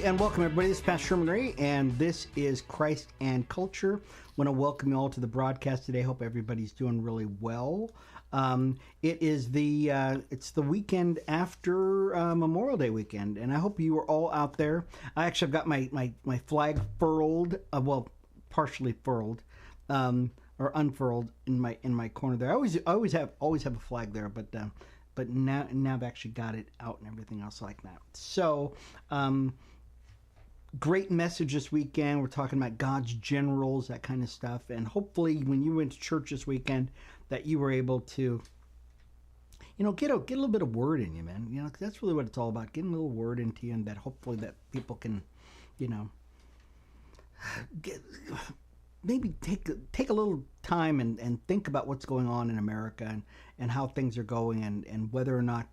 and welcome everybody. This is Pastor Sherman, and this is Christ and Culture. I want to welcome you all to the broadcast today. Hope everybody's doing really well. It is it's the weekend after Memorial Day weekend, and I hope you are all out there. I've got my flag furled, partially furled, or unfurled in my corner there. I always have a flag there, but now I've actually got it out and everything else like that. So, great message this weekend. We're talking about God's generals, that kind of stuff. And hopefully when you went to church this weekend that you were able to, get a little bit of word in you, man. 'Cause that's really what it's all about, getting a little word into you, and that hopefully that people can, maybe take a little time and think about what's going on in America and how things are going and whether or not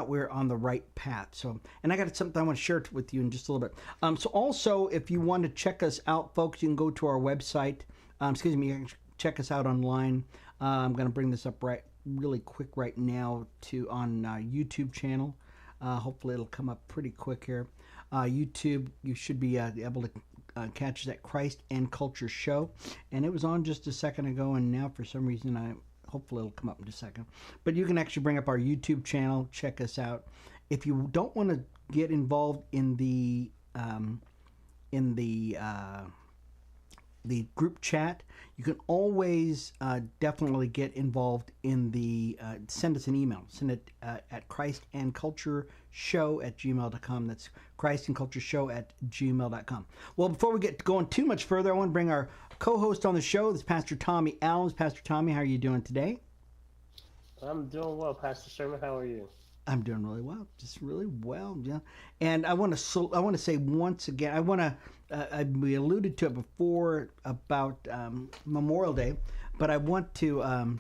we're on the right path. So, and I got something I want to share with you in just a little bit. So also, if you want to check us out, folks, you can go to our website. You can check us out online. I'm going to bring this up really quick right now on YouTube channel. Hopefully it'll come up pretty quick here. YouTube, you should be able to catch that Christ and Culture show, and it was on just a second ago, and now for some reason hopefully it'll come up in just a second. But you can actually bring up our YouTube channel, check us out. If you don't want to get involved in the group chat, you can always definitely get involved in send us an email. Send it at christandcultureshow@gmail.com. That's christandcultureshow@gmail.com. Well, before we get going too much further, I want to bring our co-host on the show. This is Pastor Tommy Allums. Pastor Tommy, how are you doing today? I'm doing well, Pastor Sherman. How are you? I'm doing really well, just really well, yeah. And I want to say once again, we alluded to it before about Memorial Day, but I want to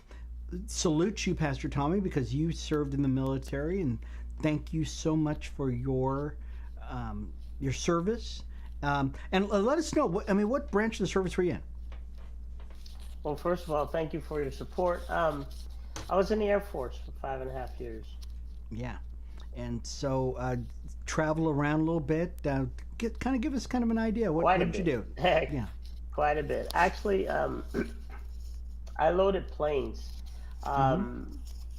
salute you, Pastor Tommy, because you served in the military, and thank you so much for your service. And let us know, what branch of the service were you in? Well, first of all, thank you for your support. I was in the Air Force for 5.5 years. Yeah, and so travel around a little bit. Give us kind of an idea. What did you do? Heck, yeah, quite a bit. Actually, I loaded planes,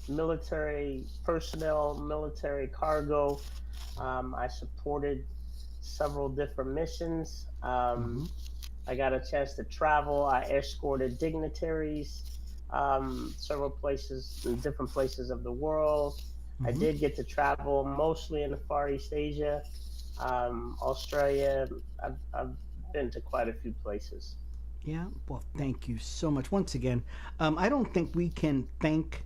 military personnel, military cargo. I supported several different missions. I got a chance to travel. I escorted dignitaries several places, in different places of the world. I did get to travel mostly in the Far East Asia, Australia. I've been to quite a few places. Yeah, well, thank you so much. Once again, I don't think we can thank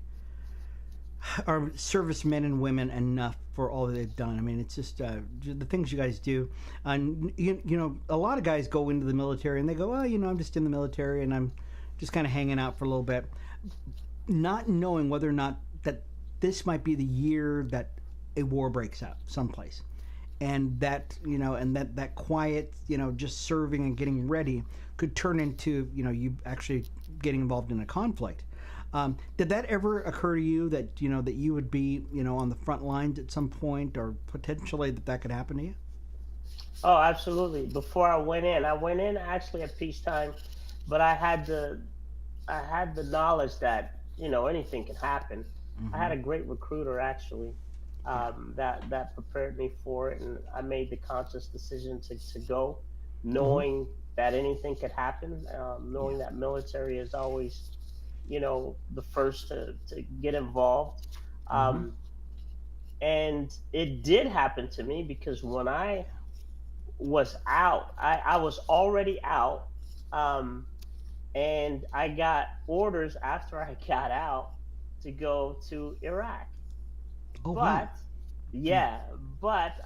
our servicemen and women enough for all that they've done. It's just the things you guys do. And a lot of guys go into the military and they go, I'm just in the military and I'm just kind of hanging out for a little bit, not knowing whether or not that this might be the year that a war breaks out someplace, and that that quiet, just serving and getting ready could turn into you actually getting involved in a conflict. Did that ever occur to you that that you would be on the front lines at some point, or potentially that could happen to you? Oh, absolutely. Before I went in actually at peacetime, but I had the knowledge that anything can happen. I had a great recruiter actually that prepared me for it, and I made the conscious decision to go, knowing that anything could happen, knowing that military is always the first to get involved. And it did happen to me, because when I was out, I was already out, and I got orders after I got out to go to Iraq. But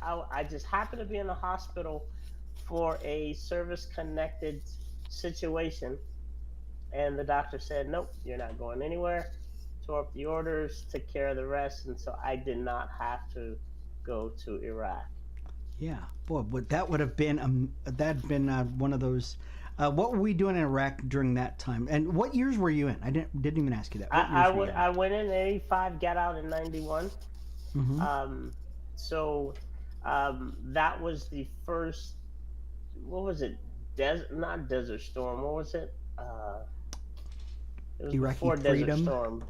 I just happened to be in the hospital for a service-connected situation, and the doctor said, nope, you're not going anywhere. Tore up the orders, took care of the rest, and so I did not have to go to Iraq. Yeah, boy, that would have been one of those. What were we doing in Iraq during that time? And what years were you in? I didn't even ask you that. I went in 85, got out in 91. So That was the first. What was it? Not Desert Storm. What was it? It was Iraqi before Desert freedom. Storm.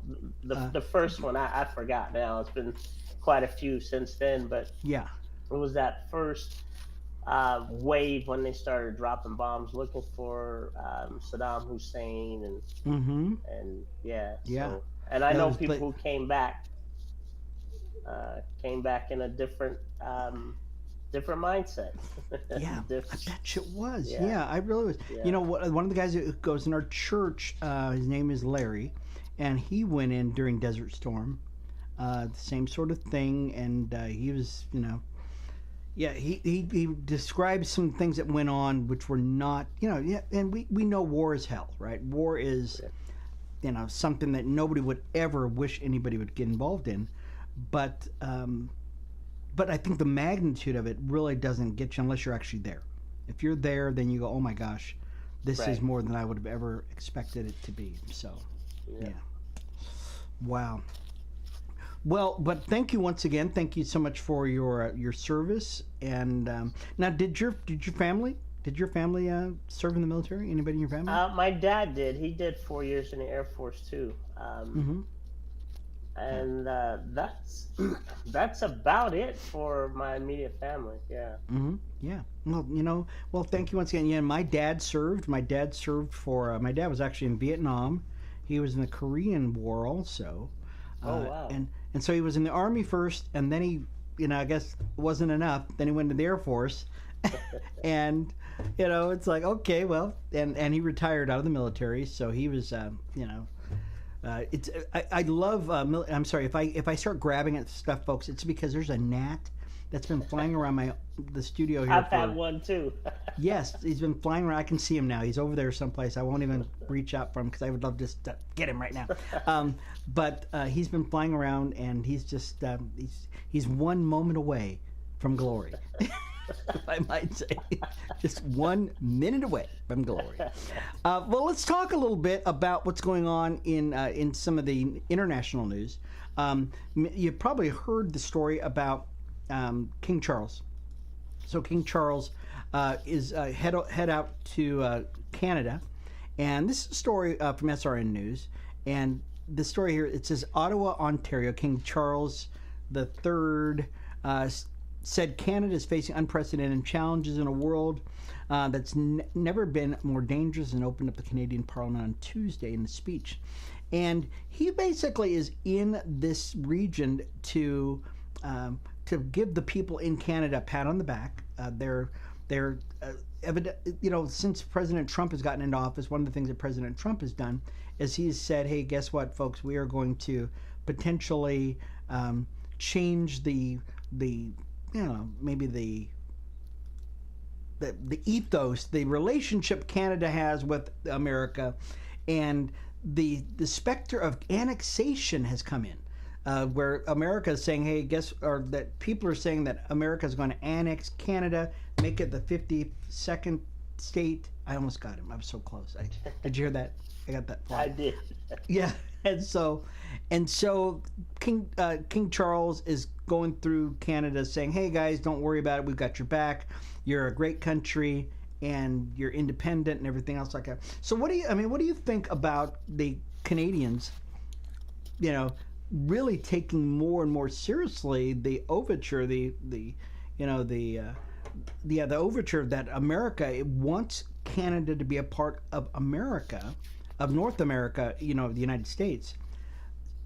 The Uh, the first one. I forgot now. It's been quite a few since then, but yeah. it was that first wave when they started dropping bombs, looking for Saddam Hussein, Mm-hmm. and yeah. Yeah. So, and I No, it know was people who came back in a different mindset. Yeah, I Diff- bet you it was. yeah, Yeah, I really was. You yeah. know, one of the guys that goes in our church, his name is Larry, and he went in during Desert Storm, the same sort of thing, and he was, yeah, he described some things that went on which were not, yeah, and we know war is hell, right? War is, Yeah. something that nobody would ever wish anybody would get involved in, but I think the magnitude of it really doesn't get you unless you're actually there. If you're there, then you go, oh my gosh, this is Right. more than I would have ever expected it to be. So, Yeah. yeah, wow. Well, but thank you once again. Thank you so much for your service. And now, did your family serve in the military? Anybody in your family? My dad did. He did 4 years in the Air Force too. Mm-hmm. Yeah. And that's about it for my immediate family. Yeah. Mm-hmm. Yeah. Well, thank you once again. Yeah, my dad served. My dad served for. My dad was actually in Vietnam. He was in the Korean War also, Oh wow. and so he was in the Army first, and then he, I guess it wasn't enough. Then he went to the Air Force, and it's like okay, well, and he retired out of the military. So he was, it's I love. I'm sorry if I start grabbing at stuff, folks. It's because there's a gnat that's been flying around the studio here I've for. had one too. Yes, he's been flying around. I can see him now. He's over there someplace. I won't even reach out for him because I would love just to get him right now. But he's been flying around, and he's just he's one moment away from glory. If I might say, just 1 minute away from glory. Well, let's talk a little bit about what's going on in some of the international news. You've probably heard the story about King Charles. So King Charles is head out to Canada, and this is a story from SRN News. And the story here, it says Ottawa, Ontario, King Charles III said Canada is facing unprecedented challenges in a world that's never been more dangerous, and opened up the Canadian Parliament on Tuesday in a speech. And he basically is in this region to give the people in Canada a pat on the back. They're evident, since President Trump has gotten into office, one of the things that President Trump has done is he's said, hey, guess what, folks, we are going to potentially change the maybe the ethos, the relationship Canada has with America, and the specter of annexation has come in. Where America is saying, hey, or that people are saying that America is going to annex Canada, make it the 52nd state. I almost got him. I was so close. Did you hear that? I got that far. I did. Yeah, and so King Charles is going through Canada saying, hey guys, don't worry about it. We've got your back. You're a great country, and you're independent and everything else like that. So what do you think about the Canadians, really taking more and more seriously the overture, the overture that America wants Canada to be a part of America, of North America, the United States,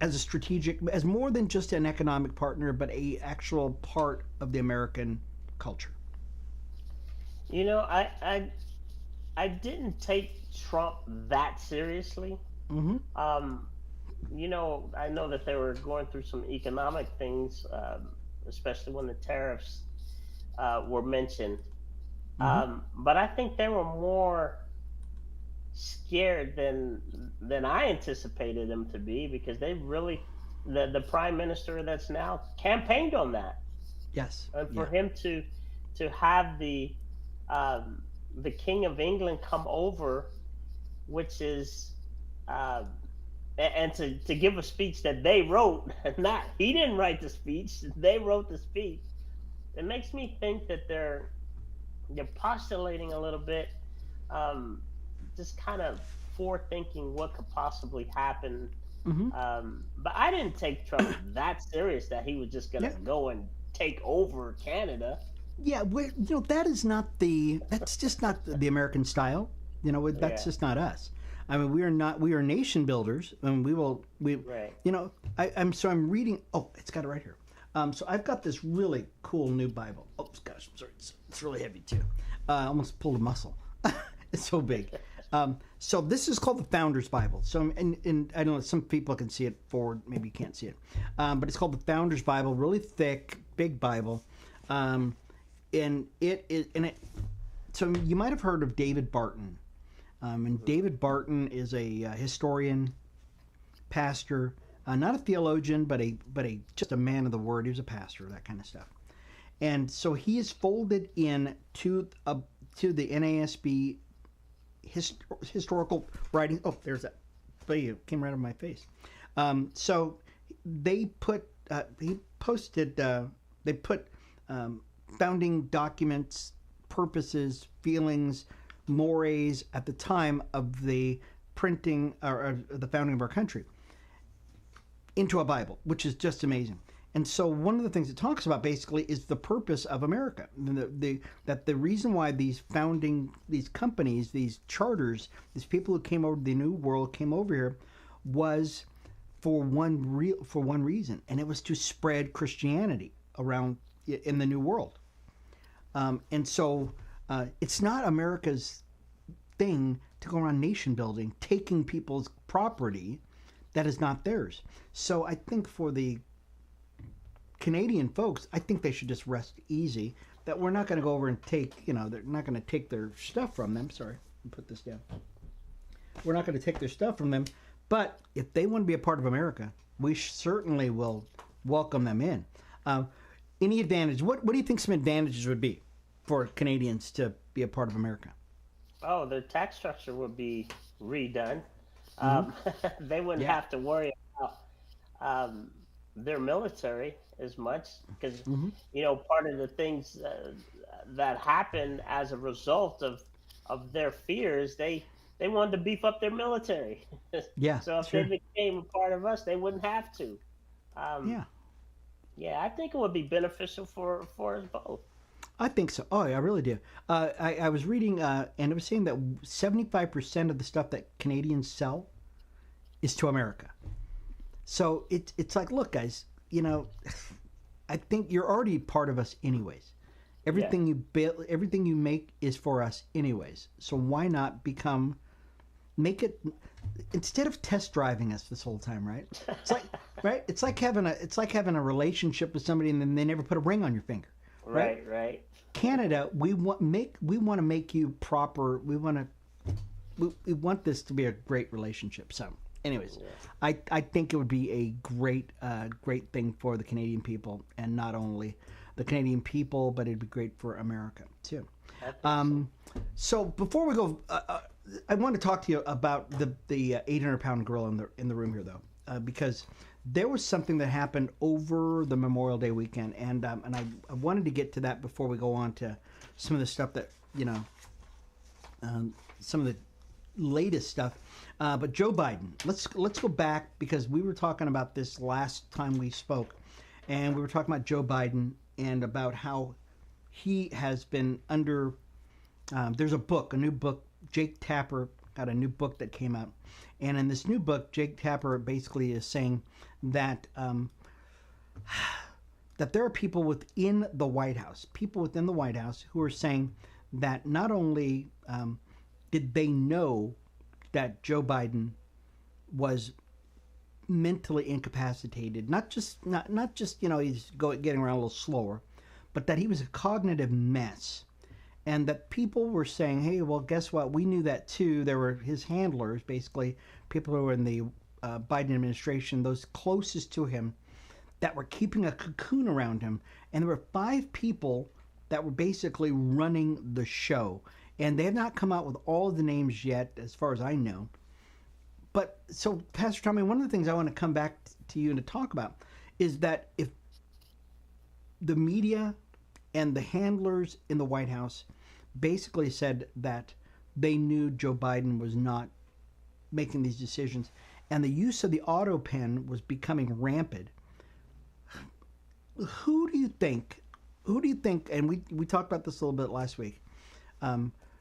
as more than just an economic partner, but a actual part of the American culture. I didn't take Trump that seriously. Mm-hmm. I know that they were going through some economic things, especially when the tariffs were mentioned. Mm-hmm. But I think they were more scared than I anticipated them to be, because they really, the prime minister that's now campaigned on that, Yes. and for Yeah. him to have the King of England come over, which is and to give a speech that they wrote. Not, he didn't write the speech, they wrote the speech. it makes me think that they're postulating a little bit, um, just kind of forethinking what could possibly happen. Hmm. But I didn't take Trump that serious that he was just gonna Yeah. go and take over Canada. Yeah, that is not that's just not the American style. That's Yeah, just not us. I mean, we are nation builders, and right. I'm reading. Oh, it's got it right here. So I've got this really cool new Bible. Oh gosh, I'm sorry, it's really heavy too. I almost pulled a muscle. It's so big. So this is called the Founders Bible. So, and I don't know, some people can see it forward, maybe you can't see it, but it's called the Founders Bible. Really thick, big Bible. Um, and it is and it so you might have heard of David Barton, and David Barton is a historian, pastor, not a theologian, but a just a man of the word. He was a pastor, that kind of stuff. And so he is folded in to the NASB historical writing. Oh, there's that. But it came right on my face. So they put he posted they put founding documents, purposes, feelings, mores at the time of the printing or the founding of our country into a Bible, which is just amazing. And so one of the things it talks about basically is the purpose of America. That the reason why these companies, these charters, these people who came over to the New World came over here was for one reason, and it was to spread Christianity around in the New World. And so it's not America's thing to go around nation building, taking people's property that is not theirs. So I think for the Canadian folks, I think they should just rest easy that we're not going to go over and take, they're not going to take their stuff from them. Sorry, put this down. We're not going to take their stuff from them. But if they want to be a part of America, we certainly will welcome them in. Any advantage? What do you think some advantages would be for Canadians to be a part of America? Oh, their tax structure would be redone. Mm-hmm. Um, they wouldn't Yeah. have to worry about their military as much because Mm-hmm. part of the things that happened as a result of their fears, they wanted to beef up their military. Yeah. So if they Sure. became a part of us, they wouldn't have to. Um, Yeah. yeah, I think it would be beneficial for us both. I think so. Oh, yeah, I really do. I was reading, and it was saying that 75% of the stuff that Canadians sell is to America. So it's like, look, guys, I think you're already part of us anyways. Yeah, Everything you build, everything you make is for us anyways. So why not make it instead of test driving us this whole time, right? It's like right. It's like having a relationship with somebody and then they never put a ring on your finger, right? right, right. Canada, we want to make you proper. We want this to be a great relationship. So, anyways, Yeah, I think it would be a great thing for the Canadian people, and not only the Canadian people, but it'd be great for America too. I think so. Um, so before we go, I want to talk to you about the 800-pound gorilla in the room here, though, because there was something that happened over the Memorial Day weekend, and I wanted to get to that before we go on to some of the stuff that some of the latest stuff. But Joe Biden, let's go back because we were talking about this last time we spoke, and we were talking about Joe Biden and about how he has been under. There's a new book. Jake Tapper got a new book that came out, and in this new book, Jake Tapper basically is saying that that there are people within the White House, who are saying that not only did they know that Joe Biden was mentally incapacitated, not just he's getting around a little slower, but that he was a cognitive mess, and that people were saying, hey, well, guess what? We knew that too. There were his handlers, basically people who were in the Biden administration, those closest to him, that were keeping a cocoon around him, and there were 5 people that were basically running the show, and they have not come out with all of the names yet, as far as I know. But so, Pastor Tommy, one of the things I want to come back to you and to talk about is that if the media And the handlers in the White House basically said that they knew Joe Biden was not making these decisions, and the use of the auto pen was becoming rampant. Who do you think? Who do you think? And we talked about this a little bit last week.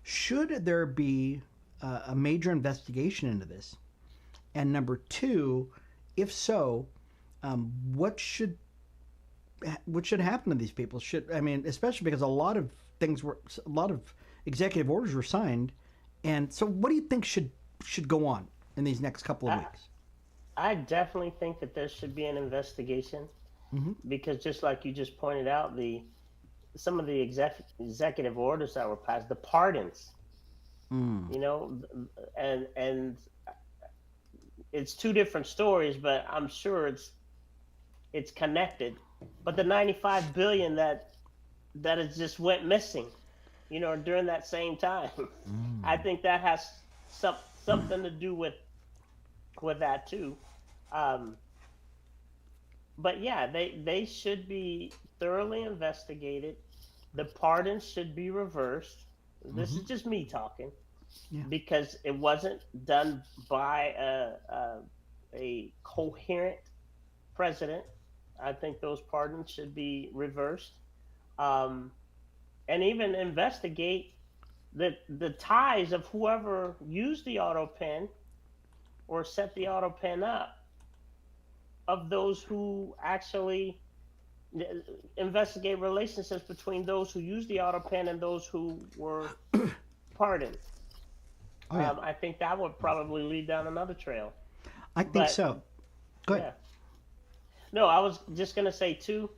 Should there be a major investigation into this? And number two, if so, what should happen to these people? Especially because a lot of executive orders were signed, and so what do you think should go on in these next couple of I, weeks? I definitely think that there should be an investigation Mm-hmm. because just like you just pointed out, the some of the executive orders that were passed, the pardons, Mm. you know, and it's two different stories, but I'm sure it's connected. But the 95 billion that it just went missing, during that same time, I Mm. think that has some something to do with that too. Um, but yeah, they should be thoroughly investigated. The pardons should be reversed. This Mm-hmm. is just me talking Yeah. because it wasn't done by a coherent president. I think those pardons should be reversed, um, and even investigate the ties of whoever used the auto pen or set the auto pen up, of those who actually investigate relationships between those who used the auto pen and those who were pardoned. Oh yeah. I think that would probably lead down another trail. I think But so. Go ahead. yeah, no, I was just gonna say too.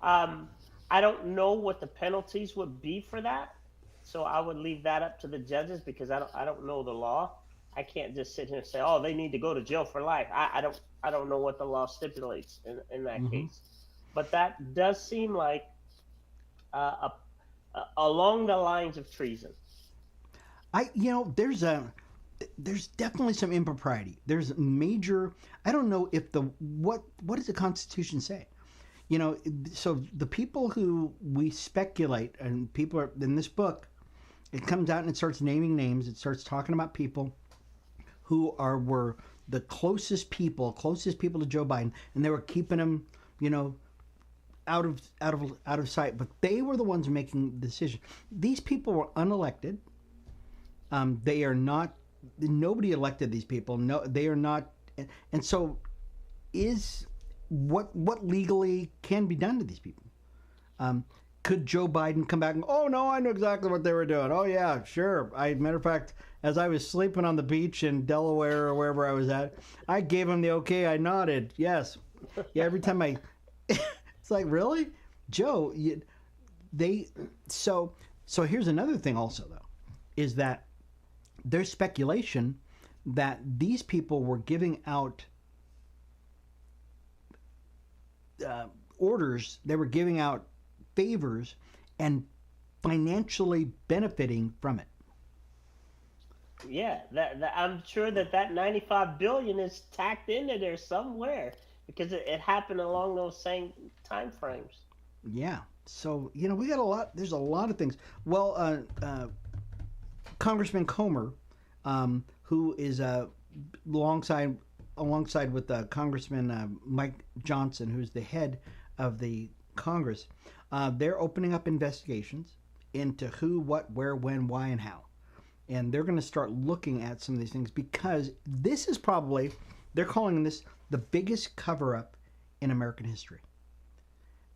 Um, I don't know what the penalties would be for that, so I would leave that up to the judges because I don't know the law. I can't just sit here and say, oh, they need to go to jail for life. I don't know what the law stipulates in that Mm-hmm. case, but that does seem like along the lines of treason. There's definitely some impropriety. There's major. I don't know if what does the Constitution say? So the people who we speculate, and people are in this book, it comes out and it starts naming names. It starts talking about people who were the closest people to Joe Biden, and they were keeping him, you know, out of sight. But they were the ones making the decision. These people were unelected. They are not. Nobody elected these people. No, they are not. And so, is what legally can be done to these people? Could Joe Biden come back and, oh no, I know exactly what they were doing. Oh yeah, sure. Matter of fact, as I was sleeping on the beach in Delaware or wherever I was at, I gave him the okay. I nodded yes. Yeah. Every time it's like, really, Joe. They so here's another thing also though, is that there's speculation that these people were giving out orders. They were giving out favors and financially benefiting from it. Yeah, that I'm sure that 95 billion is tacked into there somewhere because it happened along those same time frames. Yeah. So we got a lot. There's a lot of things. Well, Congressman Comer, who is alongside with Congressman Mike Johnson, who's the head of the Congress, they're opening up investigations into who, what, where, when, why, and how. And they're going to start looking at some of these things because this is probably, they're calling this the biggest cover-up in American history.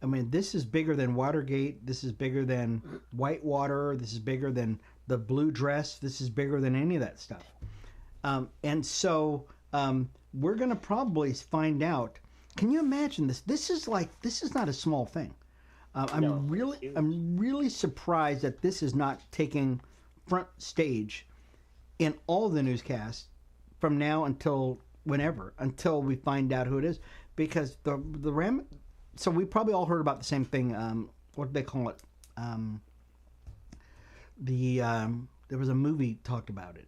I mean, this is bigger than Watergate. This is bigger than Whitewater. This is bigger than the blue dress. This is bigger than any of that stuff. And so we're going to probably find out. Can you imagine this? This is not a small thing. No, I'm really surprised that this is not taking front stage in all the newscasts from now until whenever, until we find out who it is, because so we probably all heard about the same thing. What do they call it? There was a movie talked about it.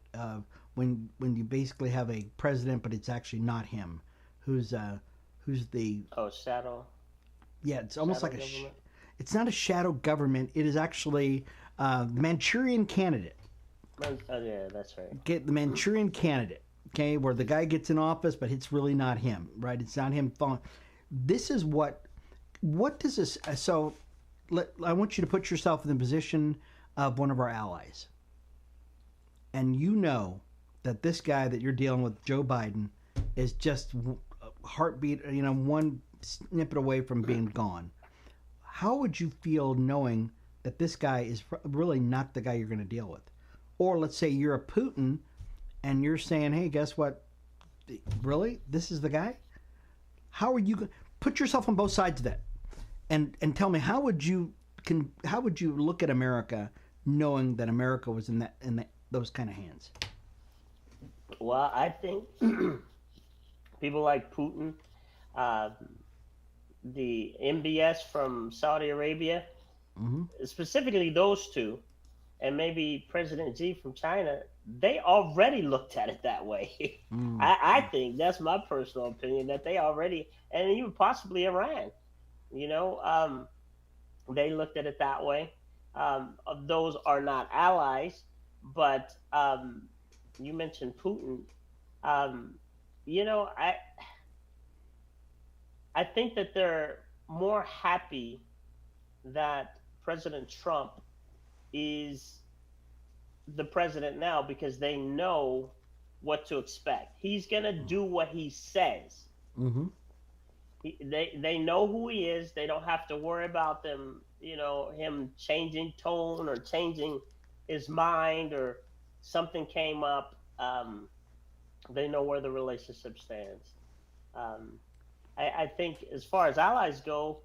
When you basically have a president, but it's actually not him. Who's the shadow. Yeah, it's almost like government. It's not a shadow government. It is actually the Manchurian candidate. Oh, yeah, that's right. Get the Manchurian candidate. Okay, where the guy gets in office, but it's really not him, right? It's not him falling. This is what does this? So, I want you to put yourself in the position of one of our allies, and you know that this guy that you're dealing with, Joe Biden, is just a heartbeat, one snippet away from being gone. How would you feel knowing that this guy is really not the guy you're going to deal with? Or let's say you're a Putin and you're saying, hey, guess what? Really? This is the guy? How are you? Put yourself on both sides of that, and tell me how would you look at America knowing that America was in those kind of hands? Well, I think people like Putin, uh, the MBS from Saudi Arabia, Mm-hmm. specifically those two, and maybe President Xi from China, they already looked at it that way. Mm-hmm. I think that's my personal opinion that they already, and even possibly Iran, you know, they looked at it that way. Those are not allies, but you mentioned Putin. Um, you know, I think that they're more happy that President Trump is the president now because they know what to expect. He's gonna do what he says. Mm-hmm. They know who he is. They don't have to worry about them, him changing tone or changing his mind or something came up. They know where the relationship stands. Um, I think as far as allies go,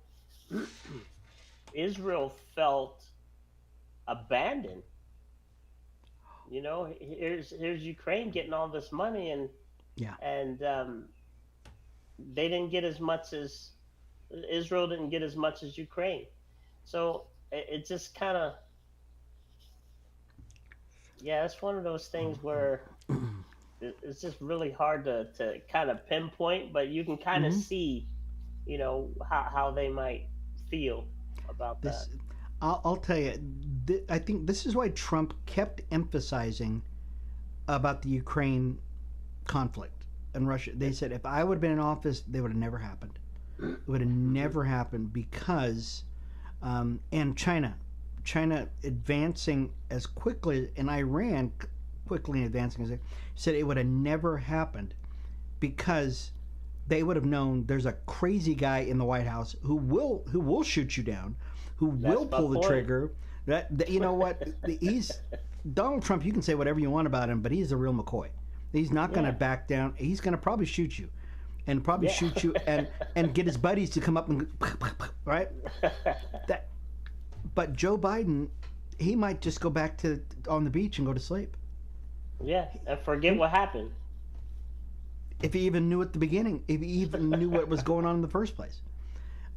Israel felt abandoned. Here's Ukraine getting all this money, and Yeah. and they didn't get as much as Israel didn't get as much as Ukraine. So it just kind of, yeah, it's one of those things where it's just really hard to kind of pinpoint, but you can kind of Mm-hmm. see, how they might feel about that. This, I'll tell you. I think this is why Trump kept emphasizing about the Ukraine conflict and Russia. They said if I would have been in office, they would have never happened. It would have never happened because, and China advancing as quickly, and Iran quickly advancing as they said it would have never happened because they would have known there's a crazy guy in the White House who will shoot you down, who will pull the trigger. That you know what he's Donald Trump. You can say whatever you want about him, but he's the real McCoy. He's not going to back down. He's going to probably shoot you, and probably shoot you, and get his buddies to come up and right. That, but Joe Biden, he might just go back to on the beach and go to sleep. Yeah, and forget what happened. If he even knew at the beginning, if he even knew what was going on in the first place.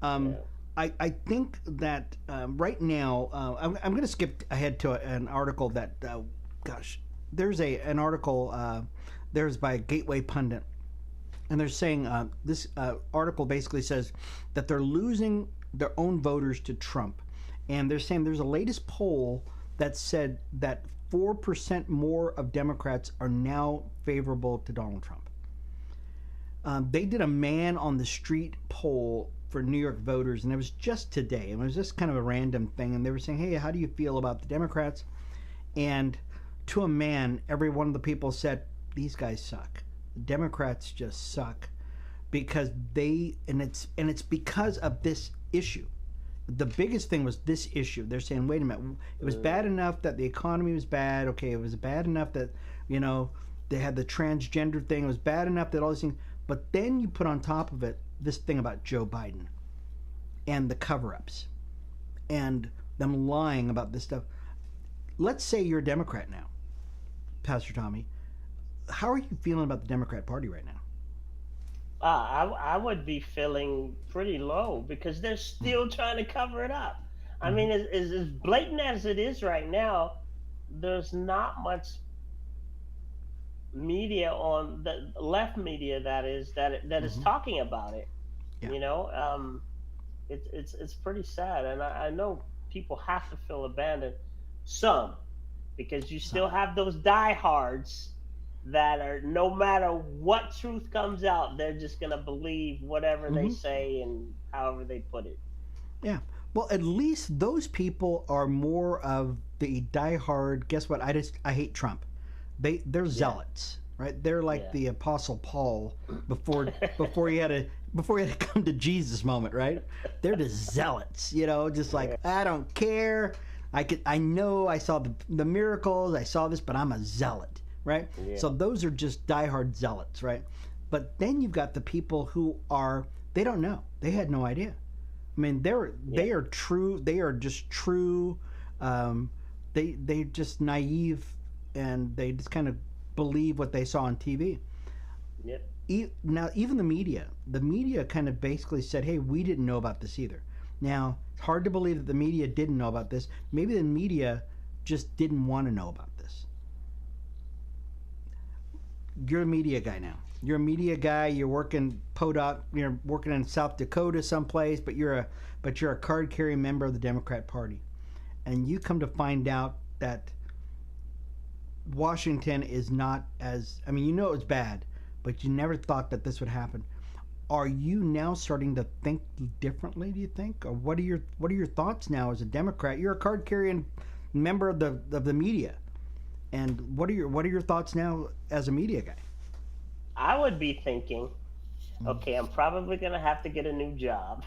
Yeah. I think that right now, I'm going to skip ahead to an article that, there's an article, there's by Gateway Pundit, and they're saying this article basically says that they're losing their own voters to Trump. And they're saying there's a latest poll that said that 4% more of Democrats are now favorable to Donald Trump. They did a man on the street poll for New York voters, and it was just today. It was just kind of a random thing, and they were saying, hey, how do you feel about the Democrats? And to a man, every one of the people said, these guys suck. Democrats just suck because it's because of this issue. The biggest thing was this issue. They're saying, wait a minute, it was bad enough that the economy was bad. Okay, it was bad enough that, they had the transgender thing. It was bad enough that all these things. But then you put on top of it this thing about Joe Biden and the cover-ups and them lying about this stuff. Let's say you're a Democrat now, Pastor Tommy. How are you feeling about the Democrat Party right now? I would be feeling pretty low because they're still trying to cover it up. I mean, as blatant as it is right now, there's not much media on the left media that is talking about it. Yeah. It's pretty sad, and I know people have to feel abandoned. Some, because you Some. still have those diehards that are, no matter what truth comes out, they're just gonna believe whatever they Hmm. say and however they put it. Yeah. Well, at least those people are more of the diehard. Guess what? I hate Trump. They're Yeah, zealots, right? They're like yeah, the Apostle Paul before before he had a before he had to come to Jesus moment, right? They're the zealots, just yeah, like I don't care. I know I saw the miracles, I saw this, but I'm a zealot, right? So yeah, those are just diehard zealots, right? But then you've got the people who are they don't know. They had no idea. I mean, yeah, they are true. They are just true. Um, they just naive, and they just kind of believe what they saw on TV. yeah. Now, even the media kind of basically said, "Hey, we didn't know about this either." Now, it's hard to believe that the media didn't know about this. Maybe the media just didn't want to know about this. You're a media guy now. You're a media guy. You're working Podot. You're working in South Dakota someplace, but you're a card carrying member of the Democrat Party, and you come to find out that Washington is not as. I mean, it's bad, but you never thought that this would happen. Are you now starting to think differently? Do you think, or what are your thoughts now as a Democrat? You're a card carrying member of the media, and what are your thoughts now as a media guy? I would be thinking, okay, I'm probably gonna have to get a new job.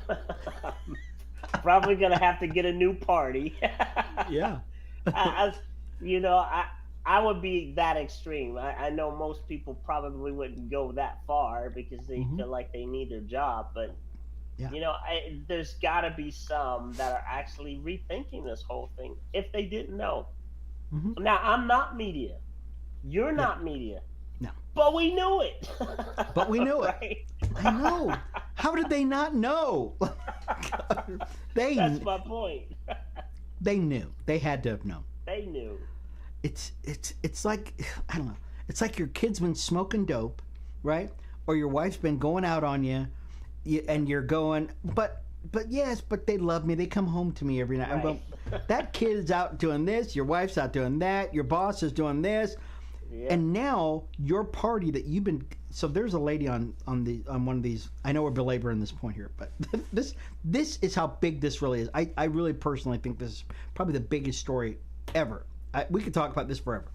Probably gonna have to get a new party. Yeah. I, you know, I would be that extreme. I know most people probably wouldn't go that far because they Hmm. feel like they need their job, but Yeah. there's got to be some that are actually rethinking this whole thing if they didn't know. Hmm. Now, I'm not media. You're Yeah. not media, No. but we knew it, But we knew it. right? I know. How did they not know? That's they my point. they knew. They had to have known. They knew. It's like I don't know. It's like your kid's been smoking dope, right? Or your wife's been going out on and you're going, but yes, but they love me. They come home to me every night. I'm Right. going, that kid's out doing this. Your wife's out doing that. Your boss is doing this. Yep. And now your party that you've been so there's a lady on one of these. I know we're belaboring this point here, but this is how big this really is. I really personally think this is probably the biggest story ever. We could talk about this forever.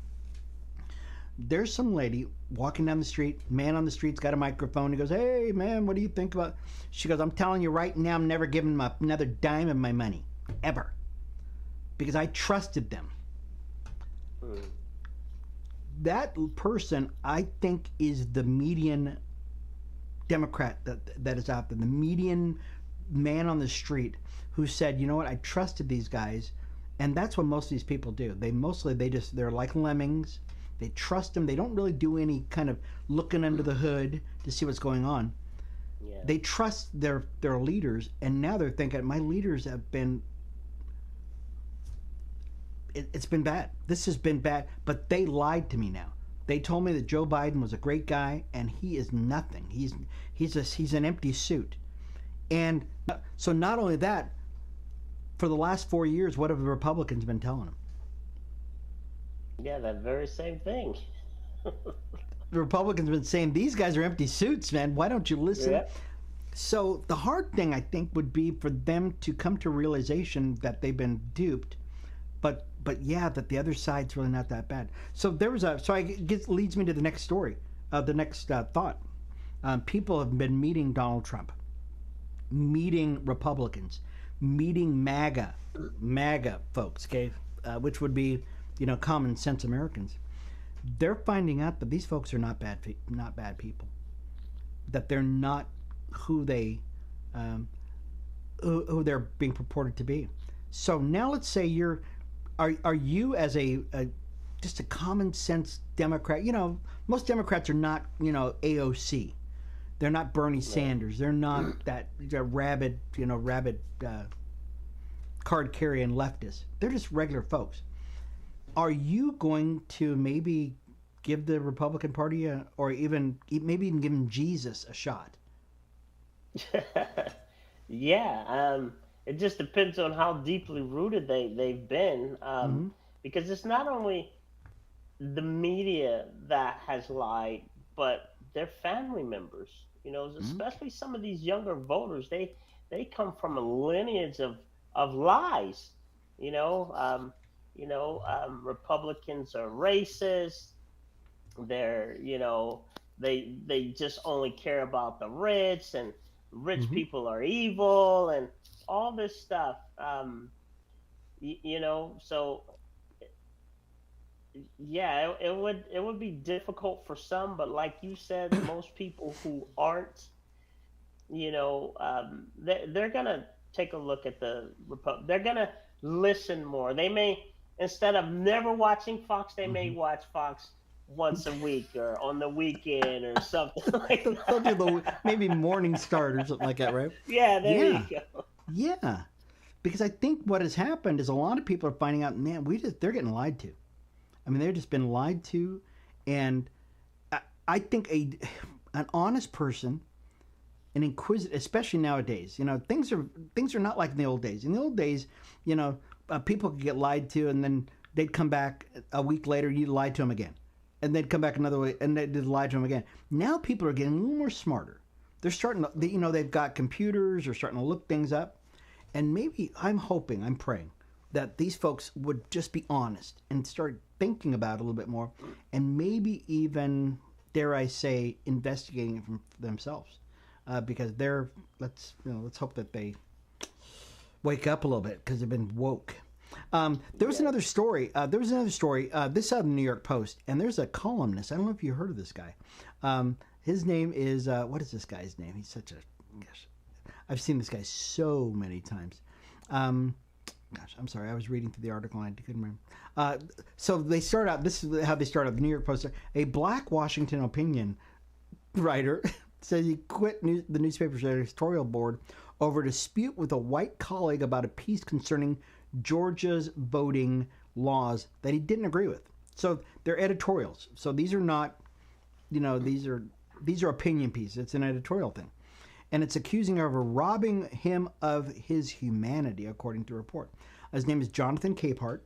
There's some lady walking down the street, man on the street's got a microphone. He goes, "Hey man, what do you think about?" She goes, "I'm telling you right now, I'm never giving them another dime of my money ever because I trusted them." Hmm. That person, I think, is the median Democrat that is out there, the median man on the street who said, "You know what? I trusted these guys," and that's what most of these people do. They're like lemmings. They trust them. They don't really do any kind of looking under the hood to see what's going on. Yeah. They trust their leaders, and now they're thinking, "My leaders have been it's been bad. This has been bad, but they lied to me now. They told me that Joe Biden was a great guy, and he is nothing. He's an empty suit." And so not only that, for the last 4 years, what have the Republicans been telling him? Yeah, that very same thing. The Republicans have been saying these guys are empty suits, man. Why don't you listen? Yep. So the hard thing I think would be for them to come to realization that they've been duped, but yeah, that the other side's really not that bad. So it leads me to the next story, the next thought. People have been meeting Donald Trump, meeting Republicans, meeting MAGA folks, okay, which would be common sense Americans. They're finding out that these folks are not bad people, that they're not who who they're being purported to be. So now let's say are you as a just a common sense Democrat? Most Democrats are not AOC. They're not Bernie Right. Sanders. They're not that rabid card carrying leftist. They're just regular folks. Are you going to maybe give the Republican Party or maybe even give Jesus a shot? Yeah, it just depends on how deeply rooted they've been, Mm-hmm. because it's not only the media that has lied, but their family members. You know, Mm-hmm. especially some of these younger voters, they come from a lineage of lies. You know, Republicans are racist. They're, they just only care about the rich, and rich Mm-hmm. people are evil, and all this stuff. So yeah, it would be difficult for some, but like you said, most people who aren't, they're gonna take a look at they're gonna listen more. They may, instead of never watching Fox, they may Mm-hmm. watch Fox once a week or on the weekend or something like They'll do that. the maybe morning start or something like that, right? Yeah, there you Yeah, go. yeah. Because I think what has happened is a lot of people are finding out, man, they're getting lied to. I mean, they've just been lied to, and I, I think an honest person, an inquisitive, especially nowadays, things are not like in the old days. In the old days, you know, people could get lied to, and then they'd come back a week later, you lied to them again, and they'd come back another way, and they'd lie to them again. Now people are getting a little more smarter. They're starting to, they've got computers, they're starting to look things up, and maybe I'm praying that these folks would just be honest and start thinking about it a little bit more, and maybe even, dare I say, investigating it for themselves, because let's hope that they wake up a little bit because they've been woke. There was another Yes. story. This out of the New York Post, and there's a columnist. I don't know if you heard of this guy. His name is what is this guy's name? He's such a gosh. I've seen this guy so many times. Um, Gosh, I'm sorry. I was reading through the article and I couldn't remember. So they start out. This is how they start out. The New York Post. A black Washington opinion writer says he quit the newspaper's editorial board over a dispute with a white colleague about a piece concerning Georgia's voting laws that he didn't agree with. So they're editorials. So these are not, these are opinion pieces. It's an editorial thing, and it's accusing her of robbing him of his humanity, according to a report. His name is Jonathan Capehart,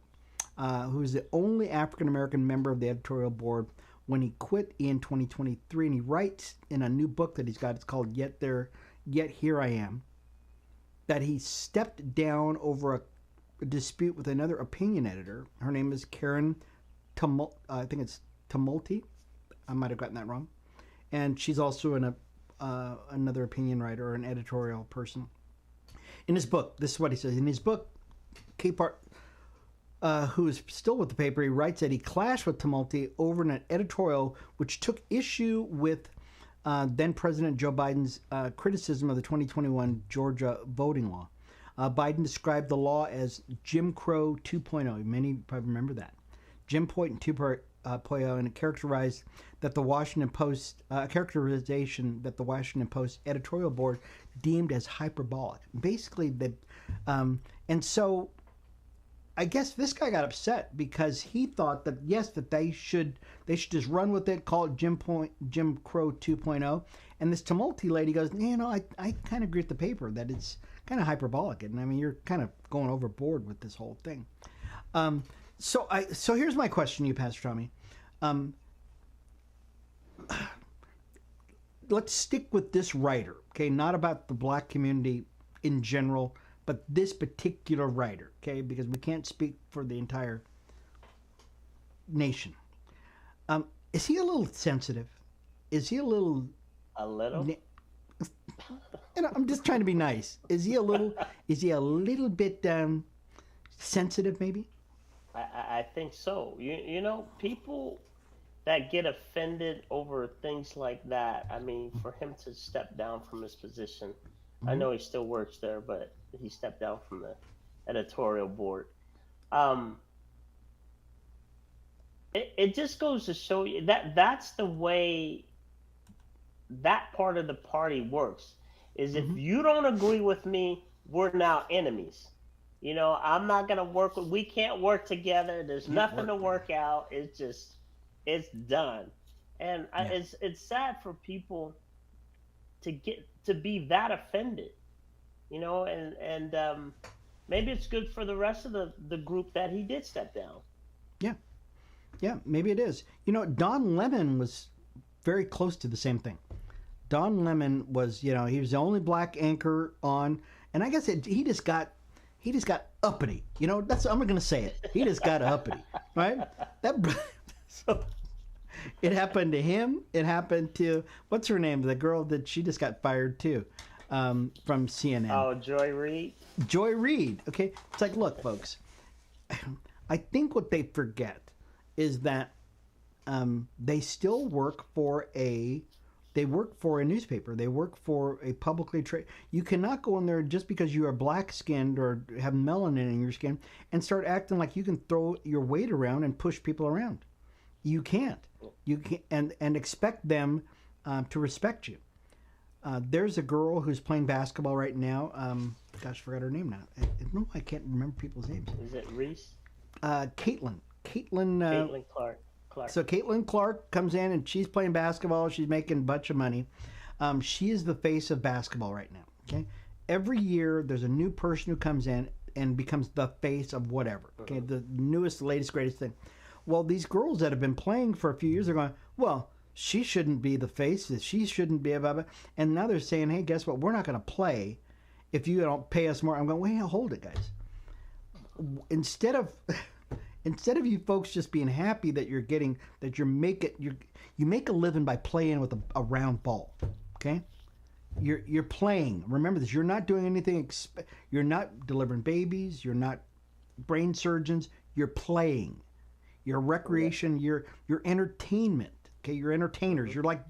who is the only African American member of the editorial board when he quit in 2023, and he writes in a new book that he's got. It's called Yet Here I Am. That he stepped down over a dispute with another opinion editor. Her name is Karen I think it's Tumulty. I might have gotten that wrong. And she's also another opinion writer or an editorial person. In his book, this is what he says. In his book, Capehart, who is still with the paper, he writes that he clashed with Tumulty over an editorial which took issue with then President Joe Biden's criticism of the 2021 Georgia voting law. Biden described the law as Jim Crow 2.0. Many probably remember that. Jim Crow 2.0, and it characterized that the Washington Post characterization that the Washington Post editorial board deemed as hyperbolic. Basically, and so I guess this guy got upset because he thought that yes, that they should just run with it, call it Jim Crow 2.0. And this Tumulty lady goes, I kind of agree with the paper that it's kind of hyperbolic, and I mean you're kind of going overboard with this whole thing. So here's my question to you, Pastor Tommy. Let's stick with this writer, okay? Not about the black community in general, but this particular writer, okay? Because we can't speak for the entire nation. Is he a little sensitive? Is he a little? A little. I'm just trying to be nice. Is he a little? Is he a little bit sensitive, maybe? I think so. People that get offended over things like that. I mean, for him to step down from his position, I Mm-hmm. know he still works there, but he stepped down from the editorial board. Um, it just goes to show you that that's the way that part of the party works. Is if Mm-hmm. you don't agree with me, we're now enemies. I'm not gonna work with. We can't work together. There's Can't nothing work to together. work out. It's done. And Yeah. it's sad for people to be that offended. and maybe it's good for the rest of the group that he did step down. Yeah, yeah, maybe it is. Don Lemon was very close to the same thing. Don Lemon was, he was the only black anchor on, and I guess he just got uppity. That's I'm going to say it. He just got uppity, right? That so it happened to him. It happened to what's her name? The girl that she just got fired too, from CNN. Oh, Joy Reid. Joy Reid. Okay, it's like, look, folks. I think what they forget is that they still work for a newspaper. They work for a publicly traded. You cannot go in there just because you are black skinned or have melanin in your skin and start acting like you can throw your weight around and push people around. You can't. You can and expect them to respect you. There's a girl who's playing basketball right now. Gosh, I forgot her name now. No, I can't remember people's names. Is it Reese? Caitlin. Caitlin Clark. So Caitlin Clark comes in and she's playing basketball. She's making a bunch of money. She is the face of basketball right now. Okay, every year there's a new person who comes in and becomes the face of whatever. Okay, the newest, latest, greatest thing. Well, these girls that have been playing for a few years are going, well, she shouldn't be the face. She shouldn't be about it. And now they're saying, hey, guess what? We're not going to play if you don't pay us more. I'm going, wait, hold it, guys. Instead of you folks just being happy that you make a living by playing with a round ball, okay? You're playing. Remember this. You're not doing anything. You're not delivering babies. You're not brain surgeons. You're playing. You're recreation. You're entertainment. Okay, you're entertainers. You're like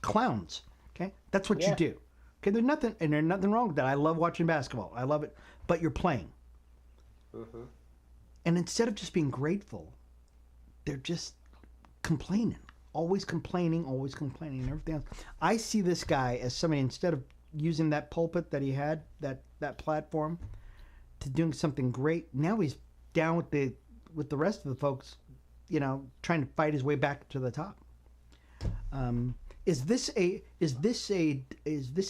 clowns. Okay, that's what you do. Okay, there's nothing wrong with that. I love watching basketball. I love it, but you're playing. Mm-hmm. And instead of just being grateful, they're just complaining, always complaining, and everything else. I see this guy as somebody, instead of using that pulpit that he had, that platform, to doing something great. Now he's down with the rest of the folks, trying to fight his way back to the top. Is this an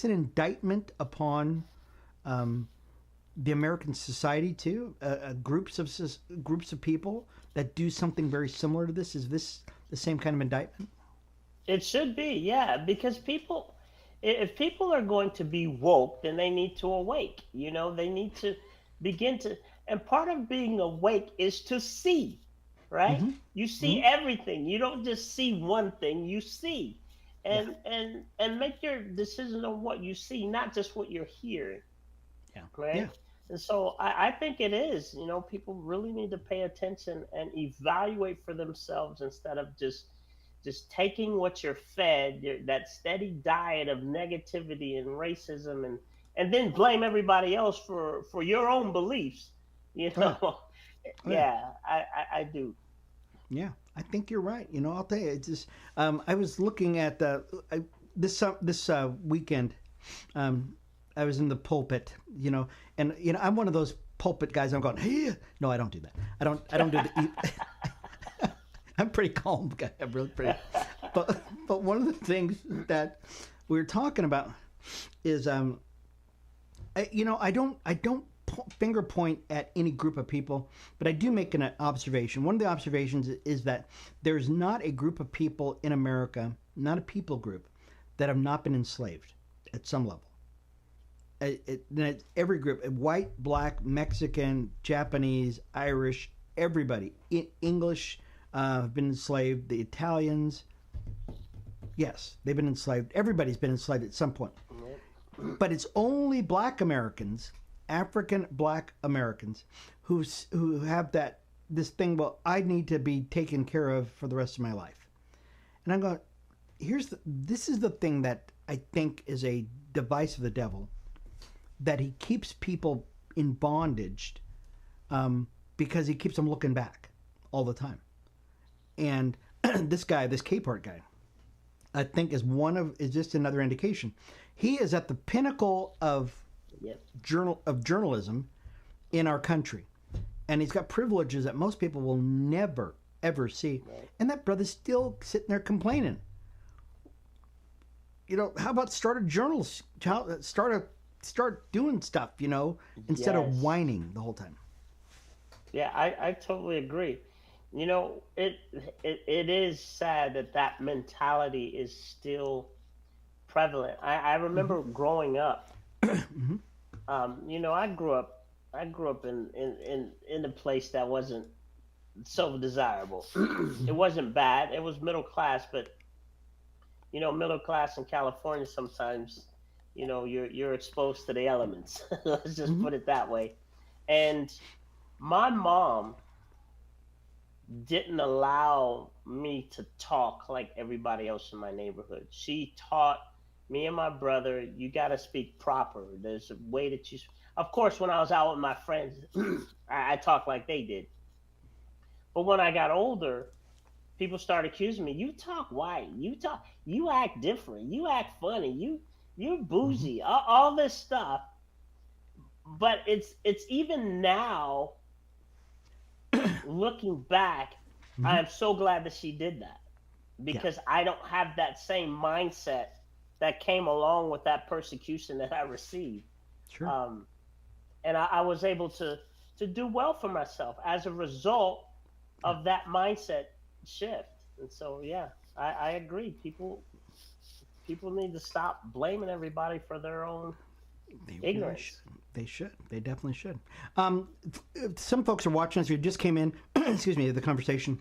indictment upon the American society too? Groups of people that do something very similar to this. Is this the same kind of indictment? It should be, yeah, because if people are going to be woke, then they need to awake. They need to begin to, and part of being awake is to see, right? Mm-hmm. You see everything. You don't just see one thing. You see, Yeah. and make your decisions on what you see, not just what you're hearing, Yeah. right? Yeah. And so I think it is. People really need to pay attention and evaluate for themselves instead of just taking what you're fed, that steady diet of negativity and racism, and then blame everybody else for your own beliefs. You Oh, yeah. know, Oh, yeah. yeah, I do. Yeah, I think you're right. I'll tell you, it's just I was looking at this weekend. I was in the pulpit, and I'm one of those pulpit guys. I'm going, hey, no, I don't do that. I don't do the. I'm pretty calm guy. I'm really pretty. But one of the things that we were talking about is I don't finger point at any group of people, but I do make an observation. One of the observations is that there's not a group of people in America, not a people group, that have not been enslaved at some level. Every group, white, black, Mexican, Japanese, Irish, everybody, English have been enslaved. The Italians, yes, they've been enslaved. Everybody's been enslaved at some point. But it's only black Americans, African black Americans, who have this thing. Well, I need to be taken care of for the rest of my life. And I'm going, this is the thing that I think is a device of the devil, that he keeps people in bondage because he keeps them looking back all the time. And this Capehart guy, I think is just another indication. He is at the pinnacle of journalism in our country, and he's got privileges that most people will never ever see. Right. And that brother's still sitting there complaining. How about start a start doing stuff, instead of Yes. whining the whole time. Yeah, I totally agree. You know, it is sad that that mentality is still prevalent. I Mm-hmm. remember growing up. Mm-hmm. I grew up in a place that wasn't so desirable. It Mm-hmm. wasn't bad. It was middle class, but middle class in California sometimes, you're exposed to the elements. Let's just Mm-hmm. put it that way. And my mom didn't allow me to talk like everybody else in my neighborhood. She taught me and my brother, you got to speak proper. There's a way that of course, when I was out with my friends, I talked like they did. But when I got older, people started accusing me. You talk white. You act different. You act funny. You're Mm-hmm. bougie. All this stuff. But it's even now, looking back, Mm-hmm. I am so glad that she did that, Yeah, because I don't have that same mindset that came along with that persecution that I received. sure. Um, and I was able to do well for myself as a result Yeah, of that mindset shift. And so, yeah, I agree. People need to stop blaming everybody for their own they really should. ignorance. They should. They definitely should. Some folks are watching us who just came in. Excuse me, the conversation.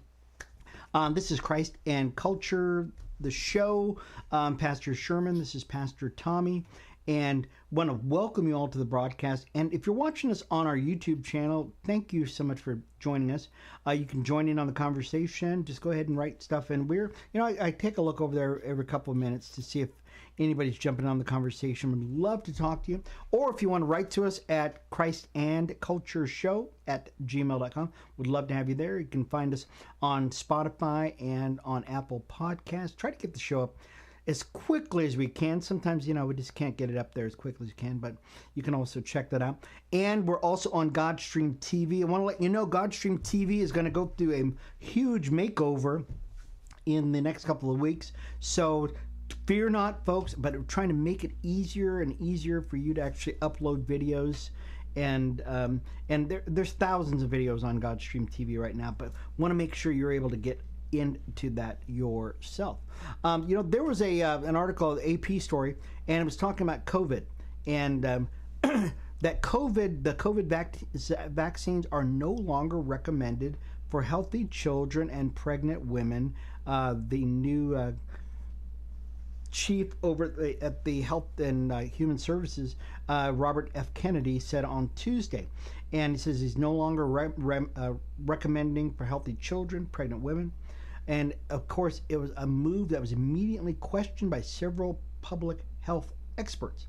This is Christ and Culture, the show. Pastor Sherman. This is Pastor Tommy. And want to welcome you all to the broadcast. And if you're watching us on our YouTube channel, thank you so much for joining us. You can join in on the conversation. Just go ahead and write stuff in. I take a look over there every couple of minutes to see if anybody's jumping on the conversation. Would love to talk to you. Or if you want to write to us at christandcultureshow@gmail.com. Would love to have you there. You can find us on Spotify and on Apple Podcasts. Try to get the show up as quickly as we can. Sometimes, we just can't get it up there as quickly as we can, but you can also check that out. And we're also on Godstream TV. I want to let you know Godstream TV is going to go through a huge makeover in the next couple of weeks. So fear not, folks, but we're trying to make it easier and easier for you to actually upload videos. And there's thousands of videos on Godstream TV right now, but want to make sure you're able to get into that yourself. There was an article, an AP story, and it was talking about COVID, and that the COVID vaccines are no longer recommended for healthy children and pregnant women. The new chief over at the Health and Human Services, Robert F. Kennedy, said on Tuesday. And he says he's no longer recommending for healthy children, pregnant women. And of course, it was a move that was immediately questioned by several public health experts.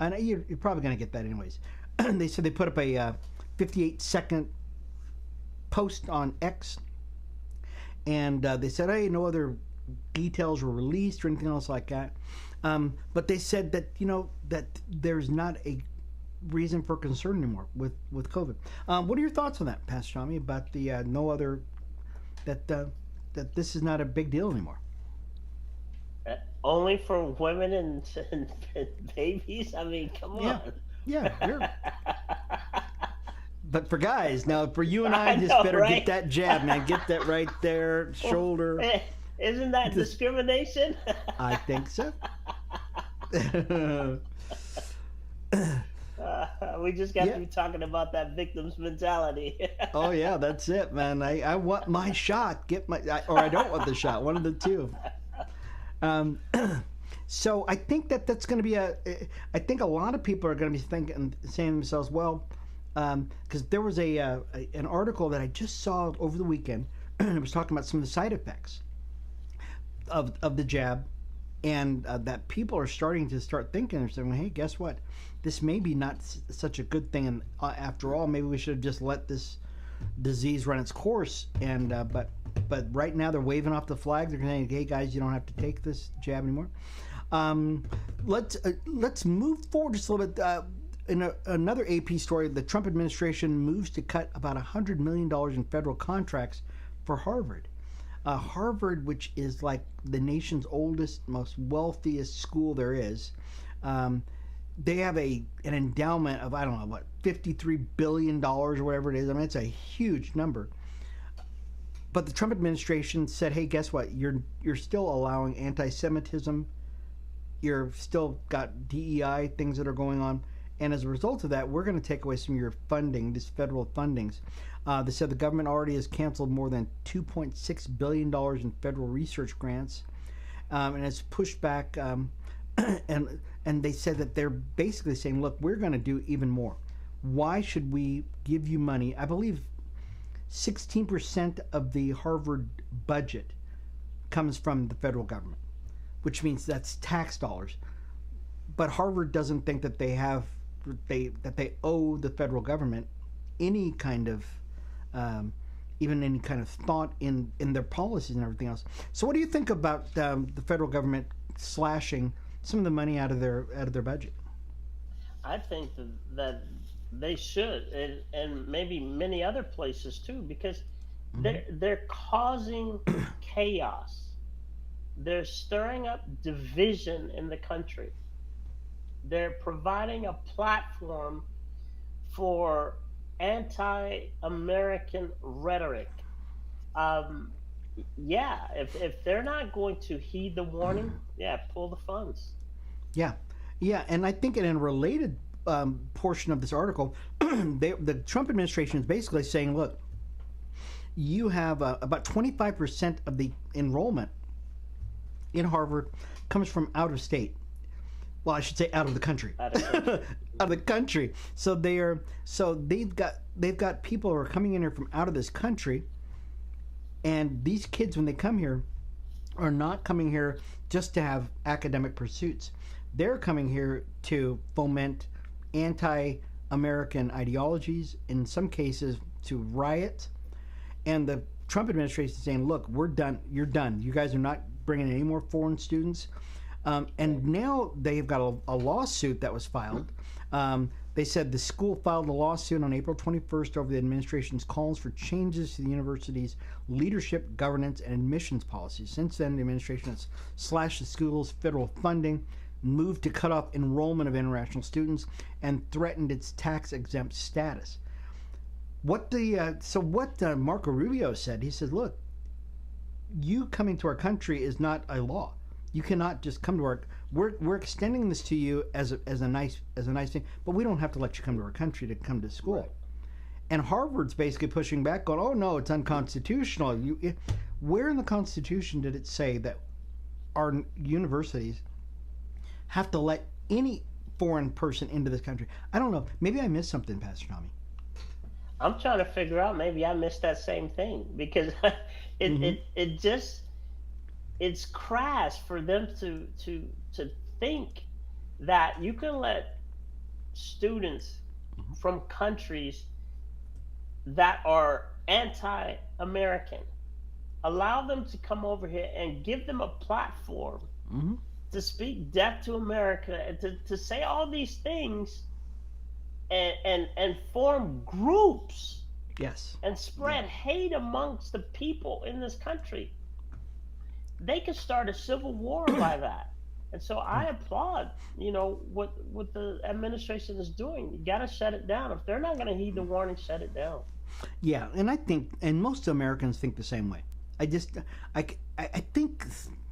And you're probably going to get that anyways. They said they put up a 58-second post on X, and they said, hey, no other details were released or anything else like that. But they said that, that there's not a reason for concern anymore with COVID. What are your thoughts on that, Pastor Tommy, about the that this is not a big deal anymore? Only for women and babies? I mean, come Yeah, on. yeah. But for guys, now for you and I I just know, better get right? that jab, man. Get that right there, shoulder. Isn't that discrimination? I think so. We just got Yeah. to be talking about that victim's mentality. Oh yeah, that's it, man. I want my shot. Or I don't want the shot. One of the two. Um, so I think that's going to be I think a lot of people are going to be saying to themselves, well, because there was an article that I just saw over the weekend. It was talking about some of the side effects of the jab, and that people are starting to thinking and saying, hey, guess what? This may be not such a good thing, and after all, maybe we should have just let this disease run its course. And but right now they're waving off the flag. They're saying, hey guys, you don't have to take this jab anymore. Let's move forward just a little bit. In another AP story, the Trump administration moves to cut about $100 million in federal contracts for Harvard. Harvard, which is like the nation's oldest, most wealthiest school there is, they have an endowment of, I don't know, what, $53 billion or whatever it is. I mean, it's a huge number. But the Trump administration said, hey, guess what? You're still allowing anti-Semitism. You're still got DEI things that are going on. And as a result of that, we're going to take away some of your funding, this federal fundings. They said the government already has canceled more than $2.6 billion in federal research grants, and has pushed back. And they said that they're basically saying, look, we're going to do even more. Why should we give you money? I believe 16% of the Harvard budget comes from the federal government, which means that's tax dollars. But Harvard doesn't think that they owe the federal government any kind of even any kind of thought in their policies and everything else. So what do you think about the federal government slashing some of the money out of their budget? I think that they should, and maybe many other places too, because they're causing chaos. They're stirring up division in the country. They're providing a platform for anti-American rhetoric. Yeah, if they're not going to heed the warning, yeah, pull the funds. Yeah, yeah, and I think in a related portion of this article, the Trump administration is basically saying, look, you have about 25% of the enrollment in Harvard comes from out of state. Well, I should say out of the country. Out of the country. So they've got people who are coming in here from out of this country, and these kids, when they come here, are not coming here just to have academic pursuits. They're coming here to foment anti-American ideologies, in some cases to riot. And the Trump administration is saying, look, we're done. You're done. You guys are not bringing any more foreign students. And now they've got a lawsuit that was filed. They said the school filed a lawsuit on April 21st over the administration's calls for changes to the university's leadership, governance, and admissions policies. Since then, the administration has slashed the school's federal funding, moved to cut off enrollment of international students, and threatened its tax-exempt status. What Marco Rubio said, he said, look, you coming to our country is not a law. You cannot just come to our. We're extending this to you as a nice thing, but we don't have to let you come to our country to come to school. Right. And Harvard's basically pushing back, going, "Oh no, it's unconstitutional." Where in the Constitution did it say that our universities have to let any foreign person into this country? I don't know. Maybe I missed something, Pastor Tommy. I'm trying to figure out. Maybe I missed that same thing, because it just. It's crass for them to think that you can let students from countries that are anti-American, allow them to come over here and give them a platform to speak death to America and to say all these things and form groups. Yes. And spread hate amongst the people in this country. They could start a civil war by that. And so I applaud, what the administration is doing. You got to shut it down. If they're not going to heed the warning, shut it down. Yeah, and I think, and most Americans think the same way. I think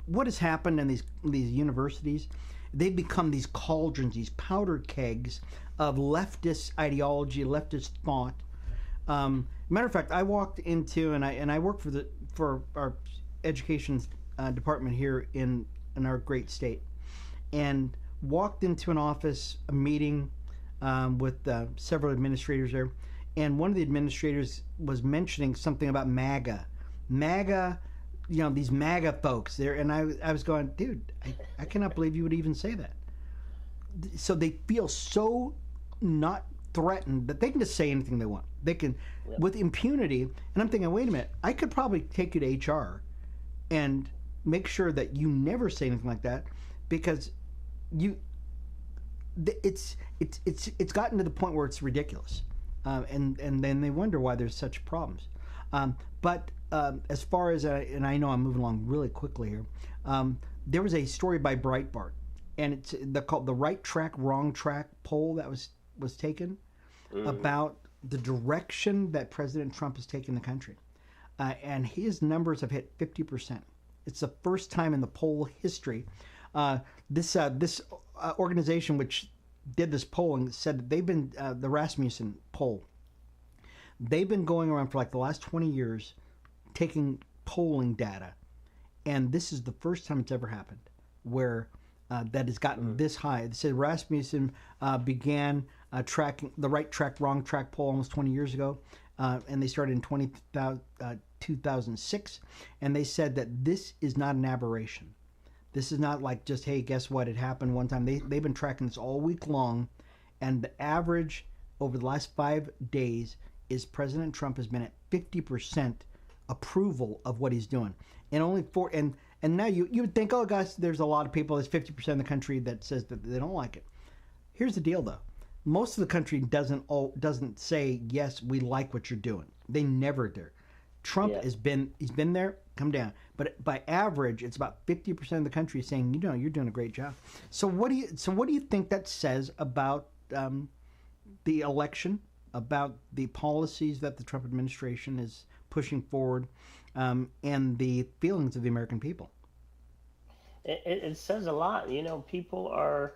what has happened in these universities, they've become these cauldrons, these powder kegs of leftist ideology, leftist thought. Matter of fact, I walked into, and I work for our education department here in our great state, and walked into an office, a meeting with several administrators there, and one of the administrators was mentioning something about MAGA, these MAGA folks there, and I was going, dude, I cannot believe you would even say that. So they feel so not threatened that they can just say anything they want. They can, with impunity, and I'm thinking, wait a minute, I could probably take you to HR and make sure that you never say anything like that, because it's gotten to the point where it's ridiculous, and then they wonder why there's such problems. But as far as and I know I'm moving along really quickly here, there was a story by Breitbart, and it's called the Right Track, Wrong Track poll that was taken Mm-hmm. about the direction that President Trump has taken the country, and his numbers have hit 50%. It's the first time in the poll history. This organization which did this polling said that they've been the Rasmussen poll. They've been going around for like the last 20 years taking polling data, and this is the first time it's ever happened where that has gotten this high. It said Rasmussen began tracking the Right Track, Wrong Track poll almost 20 years ago, and they started in 2006, and they said that this is not an aberration. This is not like just, hey, guess what? It happened one time. They've been tracking this all week long, and the average over the last 5 days is President Trump has been at 50% approval of what he's doing. And only four, and now you would think, oh gosh, there's a lot of people, there's 50% of the country that says that they don't like it. Here's the deal though. Most of the country doesn't say, yes, we like what you're doing. They never do. Trump Yeah. he's been there, come down. But by average, it's about 50% of the country saying, you're doing a great job. So what do you think that says about the election, about the policies that the Trump administration is pushing forward, and the feelings of the American people? It says a lot. People are,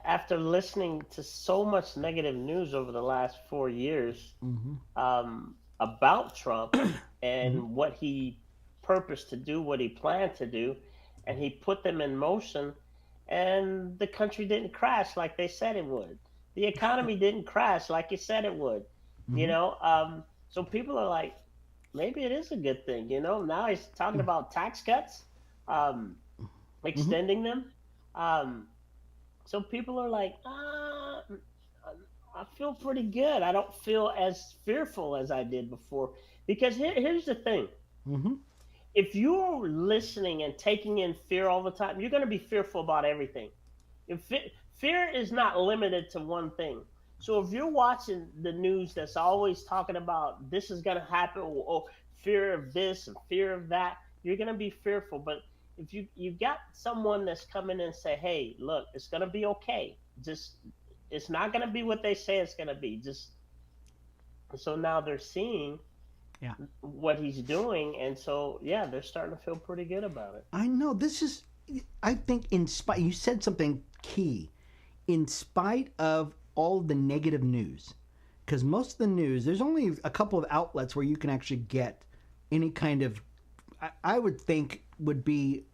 after listening to so much negative news over the last 4 years Mm-hmm. about Trump Mm-hmm. and what he purposed to do, what he planned to do, and he put them in motion, and the country didn't crash like they said it would. The economy didn't crash like you said it would. You Mm-hmm. know, so people are like, maybe it is a good thing. Now he's talking about tax cuts, um, Mm-hmm. extending them. Um, so people are like, I feel pretty good. I don't feel as fearful as I did before. Because here's the thing: Mm-hmm. if you're listening and taking in fear all the time, you're going to be fearful about everything. If fear is not limited to one thing. So if you're watching the news that's always talking about this is going to happen, or fear of this and fear of that, you're going to be fearful. But if you got someone that's coming and say, hey, look, it's going to be okay. Just it's not going to be what they say it's going to be. Just so now they're seeing Yeah. what he's doing, and so yeah, they're starting to feel pretty good about it. I know this is. I think you said something key. In spite of all the negative news, because most of the news, there's only a couple of outlets where you can actually get any kind of, I would think, would be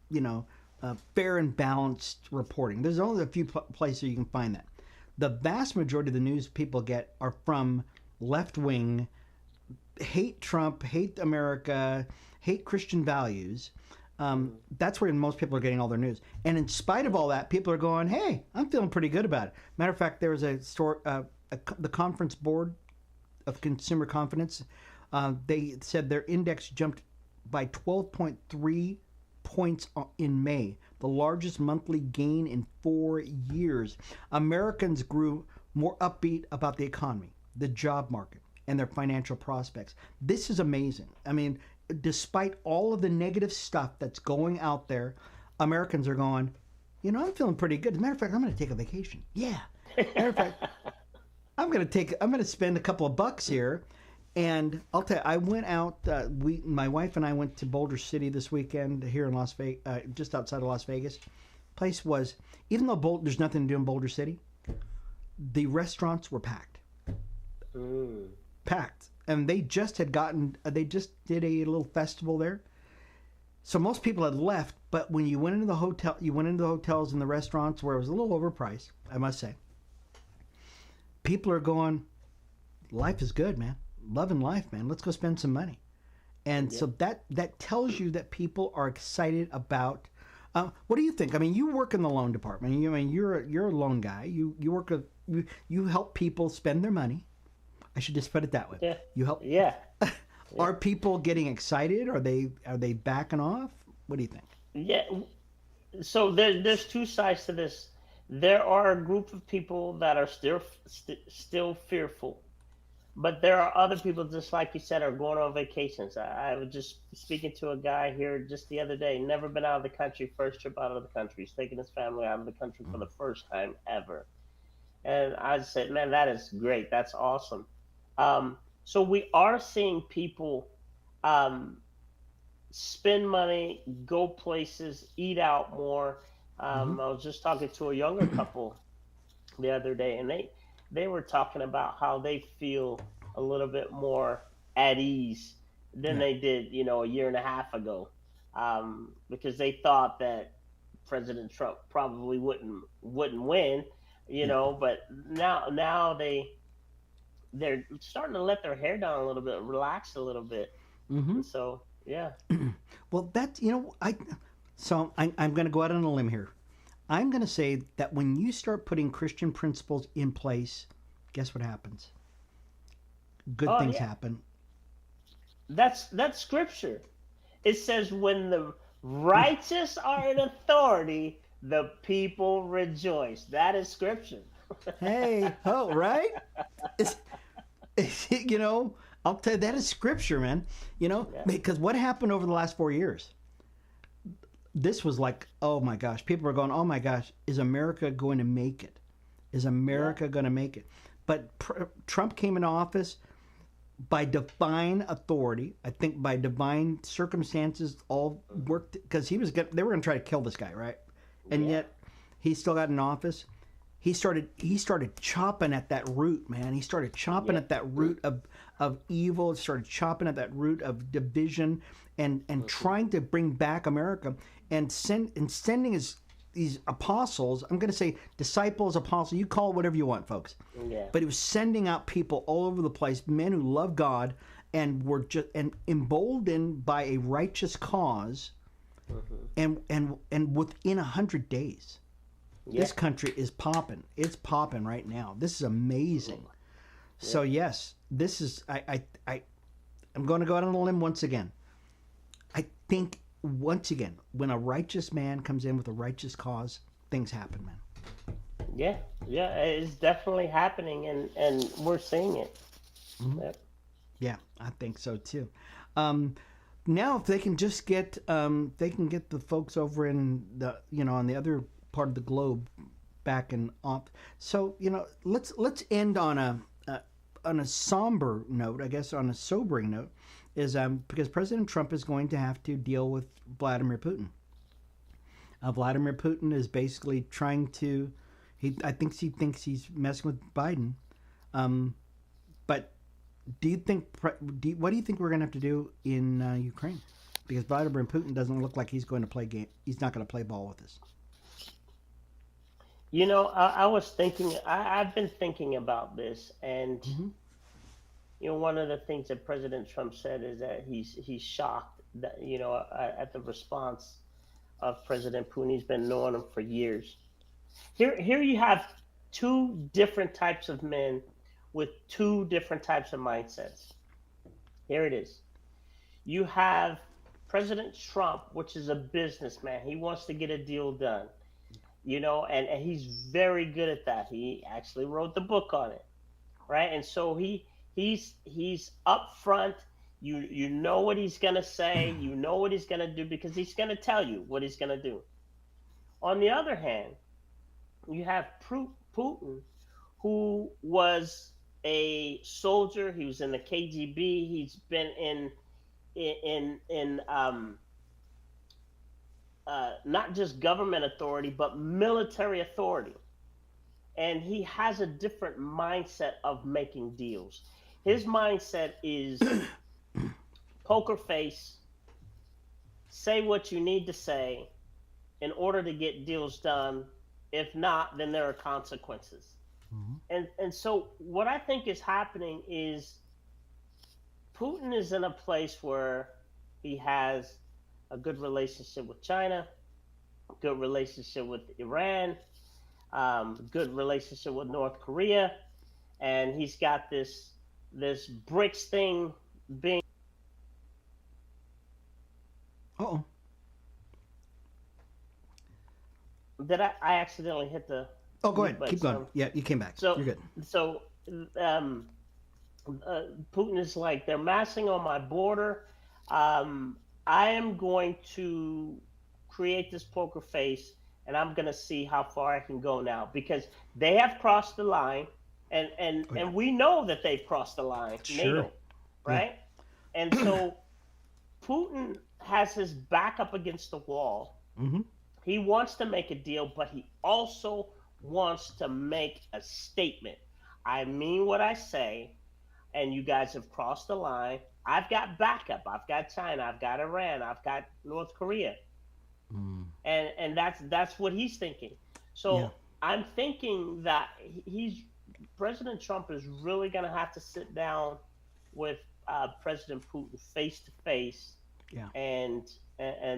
fair and balanced reporting. There's only a few places you can find that. The vast majority of the news people get are from left wing, hate Trump, hate America, hate Christian values. That's where most people are getting all their news. And in spite of all that, people are going, "Hey, I'm feeling pretty good about it." Matter of fact, there was the Conference Board of Consumer Confidence. They said their index jumped by 12.3 points in May, the largest monthly gain in 4 years. Americans grew more upbeat about the economy, the job market, and their financial prospects. This is amazing. I mean, despite all of the negative stuff that's going out there, Americans are going, I'm feeling pretty good. As a matter of fact, I'm going to take a vacation. Yeah. Matter of fact, I'm going to spend a couple of bucks here. And I'll tell you, I went out. My wife and I went to Boulder City this weekend here in Las Vegas, just outside of Las Vegas. Place was, even though there's nothing to do in Boulder City, the restaurants were packed. Mm. Packed. And they just did a little festival there. So most people had left, but when you went into the hotels and the restaurants where it was a little overpriced, I must say, people are going, life is good, man. Loving life, man. Let's go spend some money. And Yeah. so that tells you that people are excited about. What do you think? I mean, you work in the loan department. You're a loan guy. You work you help people spend their money. I should just put it that way. Yeah. You help. Yeah. Are people getting excited? Are they backing off? What do you think? Yeah. So there's two sides to this. There are a group of people that are still fearful. But there are other people, just like you said, are going on vacations. I was just speaking to a guy here just the other day, never been out of the country, first trip out of the country. He's taking his family out of the country for the first time ever. And I said, man, that is great. That's awesome. So we are seeing people um, spend money, go places, eat out more. Mm-hmm. I was just talking to a younger couple the other day, and they were talking about how they feel a little bit more at ease than Yeah. they did, a year and a half ago, because they thought that President Trump probably wouldn't win, Yeah. but now they're starting to let their hair down a little bit, relax a little bit, Mm-hmm. and so yeah. Well, that's I'm going to go out on a limb here. I'm going to say that when you start putting Christian principles in place, guess what happens? Good Oh things yeah, happen. that's scripture. It says when the righteous are in authority, the people rejoice. That is scripture. Hey, oh, right? It's, you know, I'll tell you, that is scripture, man. Yeah, Because what happened over the last 4 years? This was like, oh my gosh, people are going, oh my gosh, is America going to make it? Is yeah, America going to make it? But Trump came into office by divine authority. I think by divine circumstances, all worked because they were going to try to kill this guy, right? And yeah. yet, he still got in office. He started chopping at that root, man. He started chopping Yep. at that root of evil. Started chopping at that root of division, and Hmm. trying to bring back America, and sending his these apostles. I'm going to say disciples, apostles. You call it whatever you want, folks. Yeah. But he was sending out people all over the place, men who love God and were just and emboldened by a righteous cause, Hmm. and within 100 days, Yeah. this country is popping. It's popping right now. This is amazing. So Yep. yes, this is I'm going to go out on a limb once again. I think once again, when a righteous man comes in with a righteous cause, things happen, man. Yeah. Yeah. It's definitely happening, and we're seeing it. Mm-hmm. Yep. Yeah, I think so too. Um, Now, if they can just they can get the folks over in on the other part of the globe back and off. So let's end on a somber note, I guess, on a sobering note, is because President Trump is going to have to deal with Vladimir Putin. Vladimir Putin is basically trying to, I think he thinks he's messing with Biden, um, but do you think? What do you think we're going to have to do in Ukraine? Because Vladimir Putin doesn't look like he's going to play game. He's not going to play ball with us. I was thinking. I've been thinking about this, and Mm-hmm. one of the things that President Trump said is that he's shocked that at the response of President Putin. He's been knowing him for years. Here you have two different types of men with two different types of mindsets. Here it is. You have President Trump, which is a businessman. He wants to get a deal done, and he's very good at that. He actually wrote the book on it, right? And so he's upfront. You know what he's gonna say. You know what he's gonna do because he's gonna tell you what he's gonna do. On the other hand, you have Putin, who was a soldier. He was in the KGB. He's been in not just government authority but military authority, and he has a different mindset of making deals. His mindset is poker face, say what you need to say in order to get deals done. If not, then there are consequences. Mm-hmm. And so what I think is happening is Putin is in a place where he has a good relationship with China, good relationship with Iran, good relationship with North Korea, and he's got this BRICS thing being. Oh, Did I accidentally hit the oh, go mute ahead. button? Keep going. So Yeah, you came back. so You're good. so um, Putin is like, they're massing on my border. Um, I am going to create this poker face, and I'm going to see how far I can go now because they have crossed the line, and and Oh yeah. and we know that they've crossed the line, Sure. NATO, Yeah. right? And so Putin has his back up against the wall. Mm-hmm. He wants to make a deal, but he also wants to make a statement. I mean what I say, and you guys have crossed the line. I've got backup. I've got China. I've got Iran. I've got North Korea, Mm. and that's what he's thinking. Yeah. So I'm thinking that he's President Trump is really going to have to sit down with President Putin face to face Yeah. and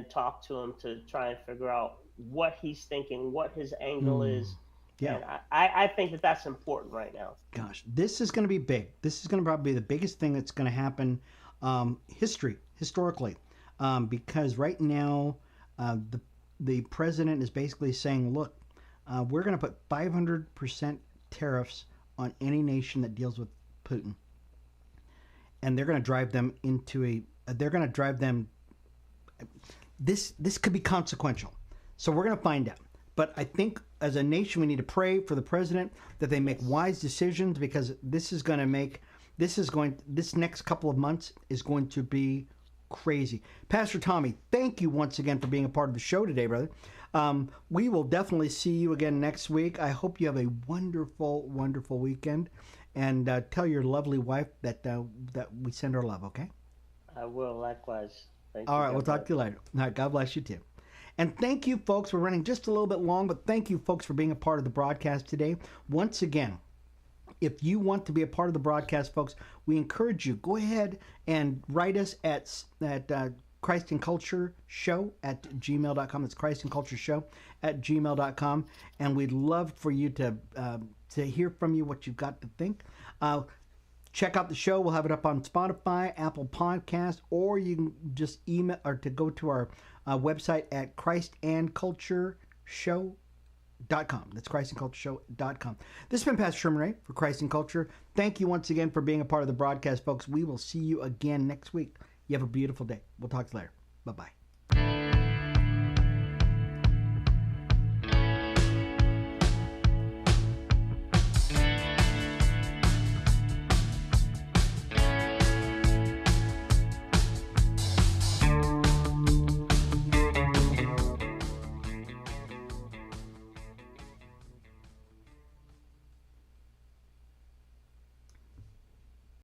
talk to him to try and figure out what he's thinking, what his angle Mm. is, Yeah. and I think that that's important right now. Gosh, this is going to be big. This is going to probably be the biggest thing that's going to happen historically, because right now the president is basically saying, look, we're going to put 500% tariffs on any nation that deals with Putin, and they're going to drive them into a. They're going to drive them. This could be consequential, so we're going to find out. But I think as a nation, we need to pray for the president that they make wise decisions because this next couple of months is going to be crazy. Pastor Tommy, thank you once again for being a part of the show today, brother. We will definitely see you again next week. I hope you have a wonderful, wonderful weekend, and tell your lovely wife that we send our love. Okay. I will likewise. Thank All you. right. We'll talk to you later. All right. God bless you too. And thank you, folks. We're running just a little bit long, but thank you, folks, for being a part of the broadcast today. Once again, if you want to be a part of the broadcast, folks, we encourage you, go ahead and write us at Christ&Culture Show at gmail.com. That's Christ&Culture Show at gmail.com. And we'd love for you to hear from you what you've got to think. Check out the show. We'll have it up on Spotify, Apple Podcast, or you can just email or to go to our website at christandcultureshow.com. That's christandcultureshow.com. This has been Pastor Sherman Ray for Christ and Culture. Thank you once again for being a part of the broadcast, folks. We will see you again next week. You have a beautiful day. We'll talk to you later. Bye-bye.